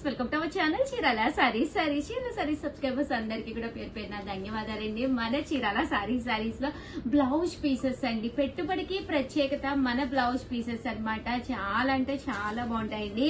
Welcome to our channel Chirala saris. Chirala saris subscribers అందరికీ కూడా పేరు పేరున ధన్యవాదాలండి. మన చీరాల సారీస్ లో బ్లౌజ్ పీసెస్ అండి, పెట్టుబడికి ప్రత్యేకత మన బ్లౌజ్ పీసెస్ అన్నమాట. చాలా అంటే చాలా బాగుంటాయండి.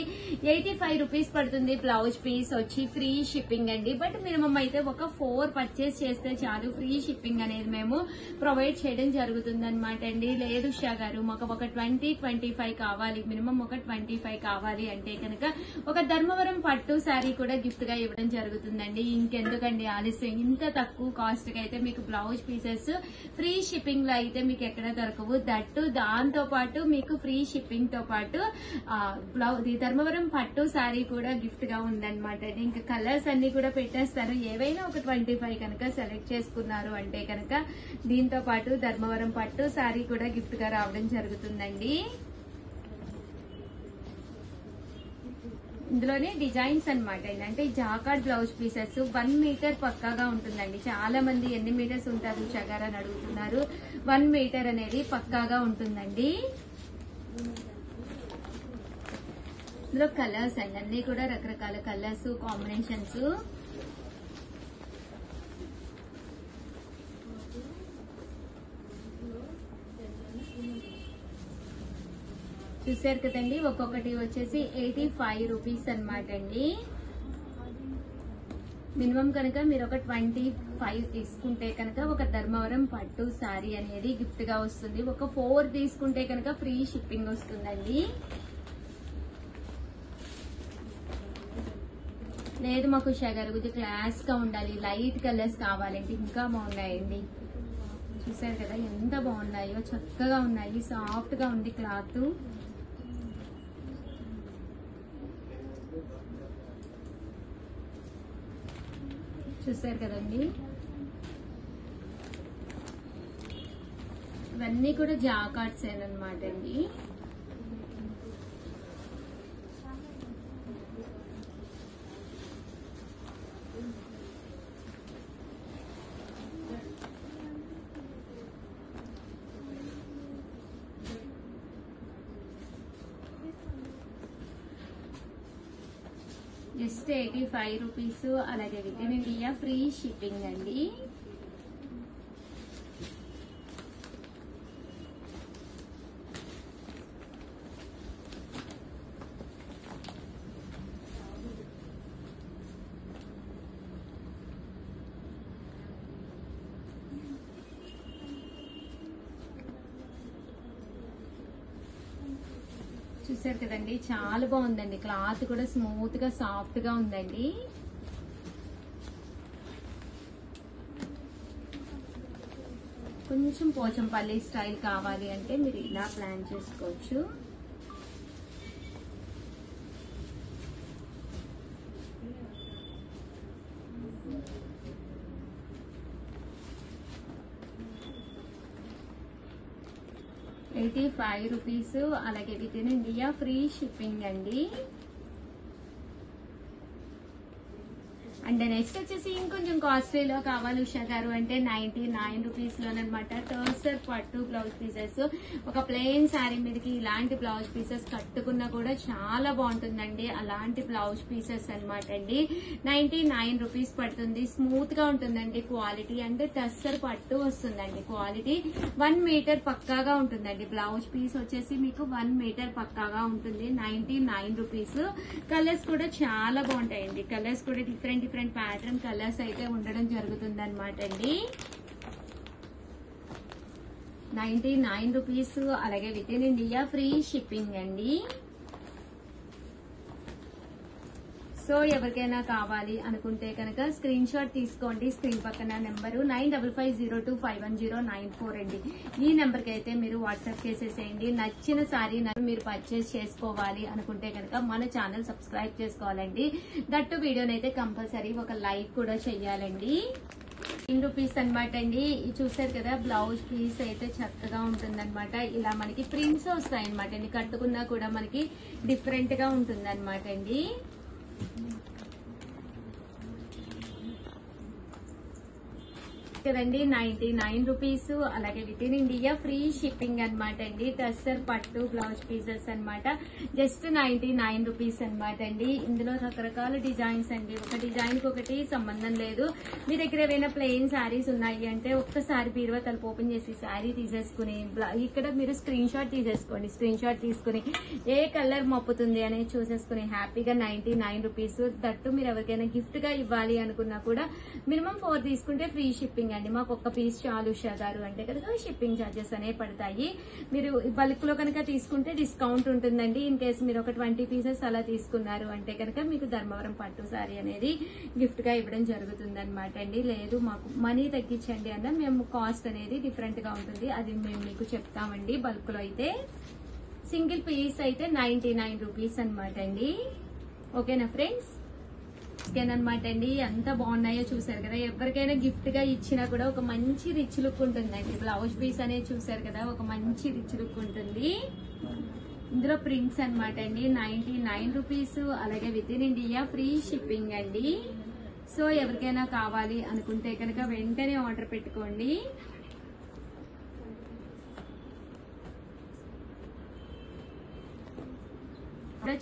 85 రూపీస్ పడుతుంది బ్లౌజ్ పీస్ వచ్చి, ఫ్రీ షిప్పింగ్ అండి. బట్ మినిమం అయితే ఒక 4 పర్చేస్ చేస్తే చాలు, ఫ్రీ షిప్పింగ్ అనేది మేము ప్రొవైడ్ చేయడం జరుగుతుంది అనమాట అండి. లేదు షా గారు మాకు ఒక 20-25 కావాలి, మినిమం ఒక 25 కావాలి అంటే కనుక ఒక ధర్మవరం పట్టు శారీ కూడా గిఫ్ట్ గా ఇవ్వడం జరుగుతుందండి. ఇంకెందుకండి ఆలస్యం, ఇంత తక్కువ కాస్ట్ కి అయితే మీకు బ్లౌజ్ పీసెస్ ఫ్రీ షిప్పింగ్ లో అయితే మీకు ఎక్కడ దొరకవు. దట్టు దాంతో పాటు మీకు ఫ్రీ షిప్పింగ్ తో పాటు ధర్మవరం పట్టు శారీ కూడా గిఫ్ట్ గా ఉందన్నమాట. ఇంకా కలర్స్ అన్ని కూడా పెట్టేస్తారు. ఏవైనా ఒక 25 కనుక సెలెక్ట్ చేసుకున్నారు అంటే కనుక దీంతో పాటు ధర్మవరం పట్టు శారీ కూడా గిఫ్ట్ గా రావడం జరుగుతుందండి. ఇందులోనే డిజైన్స్ అనమాట. అంటే జాకార్డ్ బ్లౌజ్ పీసెస్ 1 మీటర్ పక్కాగా ఉంటుందండి. చాలా మంది ఎన్ని మీటర్స్ ఉంటారు చగార్ అని అడుగుతున్నారు. 1 మీటర్ అనేది పక్కాగా ఉంటుందండి. ఇందులో కలర్స్ అండి, అన్ని కూడా రకరకాల కలర్స్ కాంబినేషన్స్. చూసారు కదండి, ఒక్కొక్కటి వచ్చేసి 85 రూపీస్ అనమాట అండి. మినిమం కనుక మీరు ఒక 25 తీసుకుంటే కనుక ఒక ధర్మవరం పట్టు శారీ అనేది గిఫ్ట్ గా వస్తుంది. ఒక 4 తీసుకుంటే కనుక ఫ్రీ షిప్పింగ్ వస్తుందండి. లేదు మాకు షగర్ కొంచెం క్లాస్ గా ఉండాలి, లైట్ కలర్స్ కావాలంటే ఇంకా బాగున్నాయండి. చూసారు కదా ఎంత బాగున్నాయో, చక్కగా ఉన్నాయి, సాఫ్ట్ గా ఉంది క్లాత్. చూసారు కదండి, ఇవన్నీ కూడా జాకార్డ్స్ అన్నమాట అండి. Just 85 rupees. అలాగే within India free shipping అండి. చూసారు కదండి, చాలా బాగుందండి. క్లాత్ కూడా స్మూత్ గా సాఫ్ట్ గా ఉందండి. కొంచెం పోచంపల్లి స్టైల్ కావాలి అంటే మీరు ఇలా ప్లాన్ చేసుకోవచ్చు. $85 రూపీస్. అలాగే within India free shipping అండి. అండ్ నెక్స్ట్ వచ్చేసి ఇంకొంచెం కాస్ట్లీలో కావాలి ఉషా గారు అంటే 99 రూపీస్ లోనమాట. టర్సర్ పట్టు బ్లౌజ్ పీసెస్. ఒక ప్లెయిన్ శారీ మీదకి ఇలాంటి బ్లౌజ్ పీసెస్ కట్టుకున్నా కూడా చాలా బాగుంటుందండి. అలాంటి బ్లౌజ్ పీసెస్ అనమాట అండి. 99 రూపీస్ పడుతుంది. స్మూత్ గా ఉంటుందండి క్వాలిటీ. అంటే టర్సర్ పట్టు వస్తుందండి క్వాలిటీ. 1 మీటర్ పక్కాగా ఉంటుందండి. బ్లౌజ్ పీస్ వచ్చేసి మీకు 1 మీటర్ పక్కాగా ఉంటుంది. 99 రూపీస్. కలర్స్ కూడా చాలా బాగుంటాయండి. కలర్స్ కూడా డిఫరెంట్ ప్యాటర్న్ కలర్స్ అయితే ఉండడం జరుగుతుంది అనమాట అండి. 99 రూపీస్. అలాగే within India free shipping అండి. సో ఎవరికైనా కావాలి అనుకుంటే కనుక స్క్రీన్ షాట్ తీసుకోండి. స్క్రీన్ పక్కన నెంబరు 9550251094 అండి. ఈ నెంబర్ కి అయితే మీరు వాట్సాప్ చేసేసేయండి. నచ్చిన శారీ మీరు పర్చేస్ చేసుకోవాలి అనుకుంటే కనుక మన ఛానల్ సబ్స్క్రైబ్ చేసుకోవాలండి. దట్టు వీడియోనైతే కంపల్సరీ ఒక లైక్ కూడా చెయ్యాలండి. 10 రూపీస్ అనమాట అండి. చూసారు కదా, బ్లౌజ్ పీస్ అయితే చక్కగా ఉంటుంది అనమాట. ఇలా మనకి ప్రింట్స్ వస్తాయి అనమాట అండి. కట్టుకున్నా కూడా మనకి డిఫరెంట్ గా ఉంటుంది అనమాట అండి. కదండి 99 రూపీస్. అలాగే within India free shipping అనమాట అండి. టస్సర్ పట్టు బ్లౌజ్ పీసెస్ అనమాట. జస్ట్ 99 రూపీస్ అనమాట అండి. ఇందులో రకరకాల డిజైన్స్ అండి. ఒక డిజైన్ కి ఒకటి సంబంధం లేదు. మీ దగ్గర ఏమైనా ప్లెయిన్ శారీస్ ఉన్నాయి అంటే ఒక్కసారి బీరువా తలుపు ఓపెన్ చేసి శారీ తీసేసుకుని ఇక్కడ మీరు స్క్రీన్ షాట్ తీసేసుకోండి. స్క్రీన్ షాట్ తీసుకుని ఏ కలర్ మొప్పుతుంది అనేది చూసేసుకుని హ్యాపీగా 99 రూపీస్. దట్టు మీరు ఎవరికైనా గిఫ్ట్ గా ఇవ్వాలి అనుకున్నా కూడా మినిమం 4 తీసుకుంటే ఫ్రీ షిప్పింగ్ అండి. మాకు ఒక్క పీస్ చాలు ఉషా గారు అంటే కనుక షిప్పింగ్ ఛార్జెస్ అనేవి పడతాయి. మీరు బల్క్ లో కనుక తీసుకుంటే డిస్కౌంట్ ఉంటుందండి. ఇన్ కేసు మీరు ఒక 20 పీసెస్ అలా తీసుకున్నారు అంటే కనుక మీకు ధర్మవరం పట్టు సారీ అనేది గిఫ్ట్ గా ఇవ్వడం జరుగుతుంది అనమాట అండి. లేదు మాకు మనీ తగ్గించండి అన్న మేము కాస్ట్ అనేది డిఫరెంట్ గా ఉంటుంది. అది మేము మీకు చెప్తామండి. బల్క్ లో అయితే సింగిల్ పీస్ అయితే 99 రూపీస్ అనమాట అండి. ఓకేనా ఫ్రెండ్స్? అనమాట అండి. ఎంత బాగున్నాయో చూసారు కదా. ఎవరికైనా గిఫ్ట్ గా ఇచ్చినా కూడా ఒక మంచి రిచ్ లుక్ ఉంటుందండి. బ్లౌజ్ పీస్ అనేది చూసారు కదా, ఒక మంచి రిచ్ లుక్ ఉంటుంది. ఇందులో ప్రింట్స్ అనమాట అండి. 99 రూపీస్. అలాగే within India free shipping అండి. సో ఎవరికైనా కావాలి అనుకుంటే కనుక వెంటనే ఆర్డర్ పెట్టుకోండి.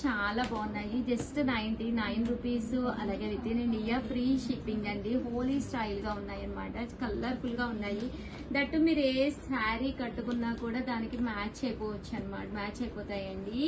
చాలా బాగున్నాయి. Just 99 rupees. అలాగే within India free shipping అండి. హోలీ స్టైల్ గా ఉన్నాయి అనమాట. కలర్ఫుల్ గా ఉన్నాయి. దట్టు మీరు ఏ శారీ కట్టుకున్నా కూడా దానికి మ్యాచ్ అయిపోవచ్చు అనమాట. మ్యాచ్ అయిపోతాయండి.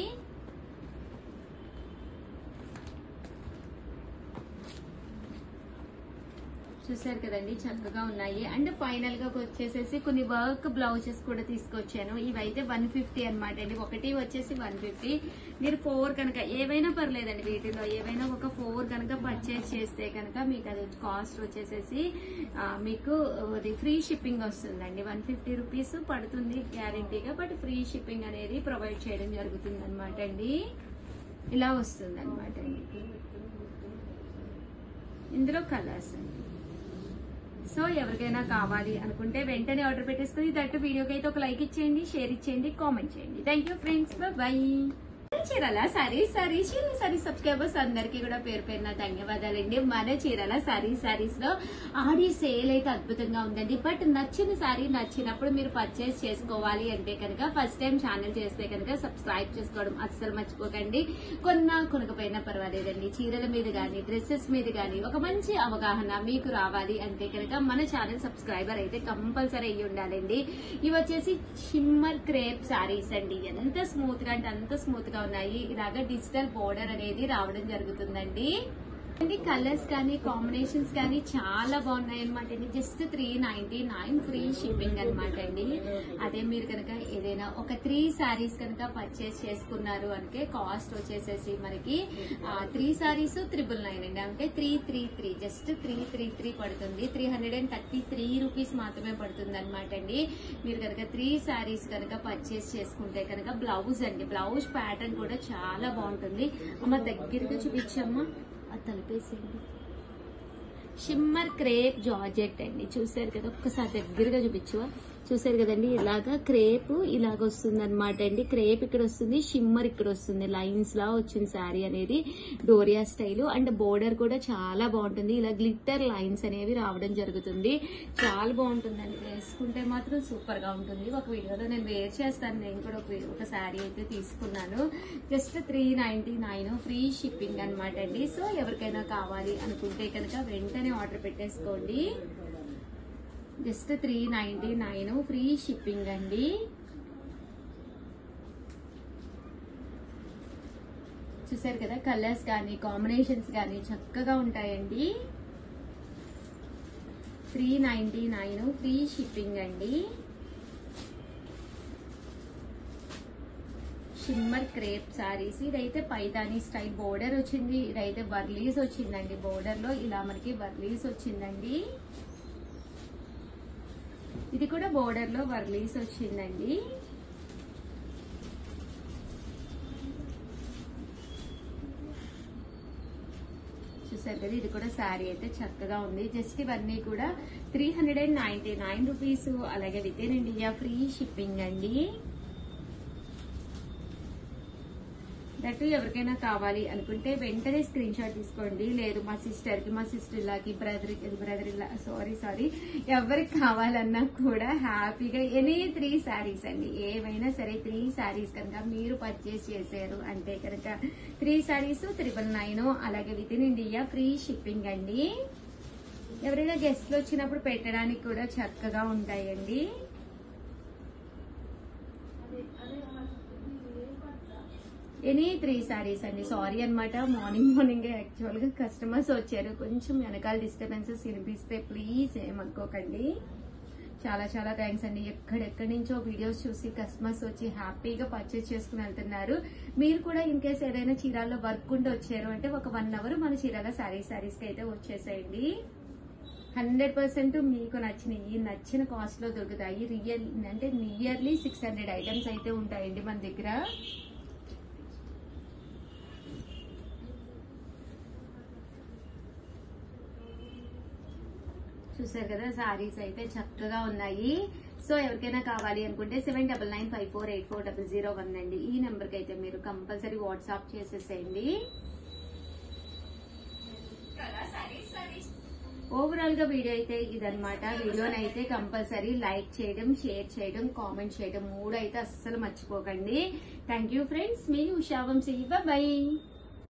చూసారు కదండి, చక్కగా ఉన్నాయి. అండ్ ఫైనల్ గా వచ్చేసేసి కొన్ని వర్క్ బ్లౌజెస్ కూడా తీసుకొచ్చాను. ఇవైతే 150 అనమాట అండి. ఒకటి వచ్చేసి 150. మీరు 4 కనుక ఏవైనా పర్లేదండి. వీటిలో ఏవైనా ఒక 4 కనుక పర్చేస్ చేస్తే కనుక మీకు అది కాస్ట్ వచ్చేసేసి మీకు ఫ్రీ షిప్పింగ్ వస్తుందండి. 150 రూపీస్ పడుతుంది గ్యారంటీగా. బట్ ఫ్రీ షిప్పింగ్ అనేది ప్రొవైడ్ చేయడం జరుగుతుంది అనమాట అండి. ఇలా వస్తుంది అనమాట అండి. ఇందులో కలర్స్ అండి. సో ఎవరికైనా కావాలి అనుకుంటే వెంటనే ఆర్డర్ పెట్టేసుకుని దట్టు వీడియోకి అయితే ఒక లైక్ ఇచ్చేయండి, షేర్ ఇచ్చేయండి, కామెంట్ చేయండి. Thank you friends. By. Chirala saris subscribers అందరికీ కూడా పేరు పేరున ధన్యవాదాలండి. మన చీరాల సారీస్ లో ఆడి సేల్ అయితే అద్భుతంగా ఉందండి. బట్ నచ్చిన సారీ నచ్చినప్పుడు మీరు పర్చేస్ చేసుకోవాలి అంటే కనుక ఫస్ట్ టైం ఛానల్ చేస్తే కనుక సబ్స్క్రైబ్ చేసుకోవడం అస్సలు మర్చిపోకండి. కొనకపోయినా పర్వాలేదండి. చీరల మీద గానీ డ్రెస్సెస్ మీద గానీ ఒక మంచి అవగాహన మీకు రావాలి అంటే కనుక మన ఛానల్ సబ్స్క్రైబర్ అయితే కంపల్సరీ అయ్యి ఉండాలండి. ఇవి వచ్చేసి షిమ్మర్ క్రేప్ సారీస్ అండి. ఎంత స్మూత్ గా అంటే అంత స్మూత్ గా ఉన్నాయి. ఇలాగా డిజిటల్ బోర్డర్ అనేది రావడం జరుగుతుందండి. కలర్స్ కానీ కాంబినేషన్స్ కానీ చాలా బాగున్నాయి అనమాట అండి. జస్ట్ 399 ఫ్రీ షిప్పింగ్ అనమాట అండి. అదే మీరు కనుక ఏదైనా ఒక 3 శారీస్ కనుక పర్చేస్ చేసుకున్నారు అంటే కాస్ట్ వచ్చేసేసి మనకి 3 శారీస్ 999 అండి. అంటే 333 జస్ట్ 333 పడుతుంది. 333 రూపీస్ మాత్రమే పడుతుంది అనమాట అండి. మీరు కనుక 3 శారీస్ కనుక పర్చేస్ చేసుకుంటే కనుక బ్లౌజ్ అండి. బ్లౌజ్ ప్యాటర్న్ కూడా చాలా బాగుంటుంది. అమ్మ దగ్గరగా చూపించమ్మా, తలపేసేయండి. షిమ్మర్ క్రేప్ జార్జెట్ అండి. చూసారు కదా, ఒక్కసారి దగ్గరగా చూపించువా. చూసారు కదండి, ఇలాగా క్రేప్ ఇలాగ వస్తుంది అనమాట అండి. క్రేప్ ఇక్కడ వస్తుంది, షిమ్మర్ ఇక్కడ వస్తుంది. లైన్స్ లా వచ్చింది శారీ అనేది. డోరియా స్టైల్. అండ్ బోర్డర్ కూడా చాలా బాగుంటుంది. ఇలా గ్లిట్టర్ లైన్స్ అనేవి రావడం జరుగుతుంది. చాలా బాగుంటుందండి. వేసుకుంటే మాత్రం సూపర్ గా ఉంటుంది. ఒక వీడియోలో నేను వేర్ చేస్తాను. నేను కూడా ఒక శారీ అయితే తీసుకున్నాను. జస్ట్ 399 ఫ్రీ షిప్పింగ్ అనమాట అండి. సో ఎవరికైనా కావాలి అనుకుంటే కనుక వెంటనే ఆర్డర్ పెట్టేసుకోండి. జస్ట్ 399 ఫ్రీ షిప్పింగ్ అండి. చూసారు కదా, కలర్స్ కానీ కాంబినేషన్స్ కానీ చక్కగా ఉంటాయండి. 399 ఫ్రీ షిప్పింగ్ అండి. Shimmer crepe saris. ఇదైతే పైతానీ స్టైల్ బోర్డర్ వచ్చింది. ఇదైతే వర్లీస్ వచ్చిందండి. బోర్డర్ లో ఇలా మనకి వర్లీస్ వచ్చిందండి. ఇది కూడా బోర్డర్ లో వర్లీస్ వచ్చిందండి. చూసారు కదా, ఇది కూడా శారీ అయితే చక్కగా ఉంది. జస్ట్ ఇవన్నీ కూడా 399 రూపీస్. అలాగే within India free shipping అండి. దట్టు ఎవరికైనా కావాలి అనుకుంటే వెంటనే స్క్రీన్ షాట్ తీసుకోండి. లేదు మా సిస్టర్కి, మా సిస్టర్ ఇలాకి, బ్రదర్ ఇలా సారీ ఎవరికి కావాలన్నా కూడా హ్యాపీగా ఎనీ 3 శారీస్ అండి, ఏవైనా సరే 3 శారీస్ కనుక మీరు పర్చేస్ చేశారు అంటే కనుక 3 శారీస్ 999, అలాగే within India free shipping అండి. ఎవరైనా గెస్ట్లు వచ్చినప్పుడు పెట్టడానికి కూడా చక్కగా ఉంటాయండి. ఎనీ 3 శారీస్ అండి. సారీ అనమాట, మార్నింగ్ యాక్చువల్ గా కస్టమర్స్ వచ్చారు, కొంచెం వెనకాల డిస్టర్బెన్సెస్ వినిపిస్తే ప్లీజ్ ఏమనుకోకండి. చాలా చాలా థ్యాంక్స్ అండి. ఎక్కడెక్కడి నుంచో వీడియోస్ చూసి కస్టమర్స్ వచ్చి హ్యాపీగా పర్చేస్ చేసుకుని వెళ్తున్నారు. మీరు కూడా ఇన్ కేస్ ఏదైనా చీరాల్లో వర్క్ ఉండి వచ్చారు అంటే ఒక 1 అవర్ మన చీరాల శారీస్ కి అయితే వచ్చేసేయండి. 100% మీకు నచ్చిన కాస్ట్ లో దొరుకుతాయి. అంటే నియర్లీ 600 ఐటమ్స్ అయితే ఉంటాయండి మన దగ్గర. చూసారు కదా, సారీస్ అయితే చక్కగా ఉన్నాయి. సో ఎవరికైనా కావాలి అనుకుంటే 7995484001 అండి. ఈ నెంబర్ కి అయితే మీరు కంపల్సరీ వాట్సాప్ చేసేసేయండి. ఓవరాల్ గా వీడియో అయితే ఇదనమాట. వీడియోని అయితే కంపల్సరీ లైక్ చేయడం, షేర్ చేయడం, కామెంట్ చేయడం 3 అయితే అస్సలు మర్చిపోకండి. థ్యాంక్ యూ ఫ్రెండ్స్, మీ ఉషా వంశీ. బై.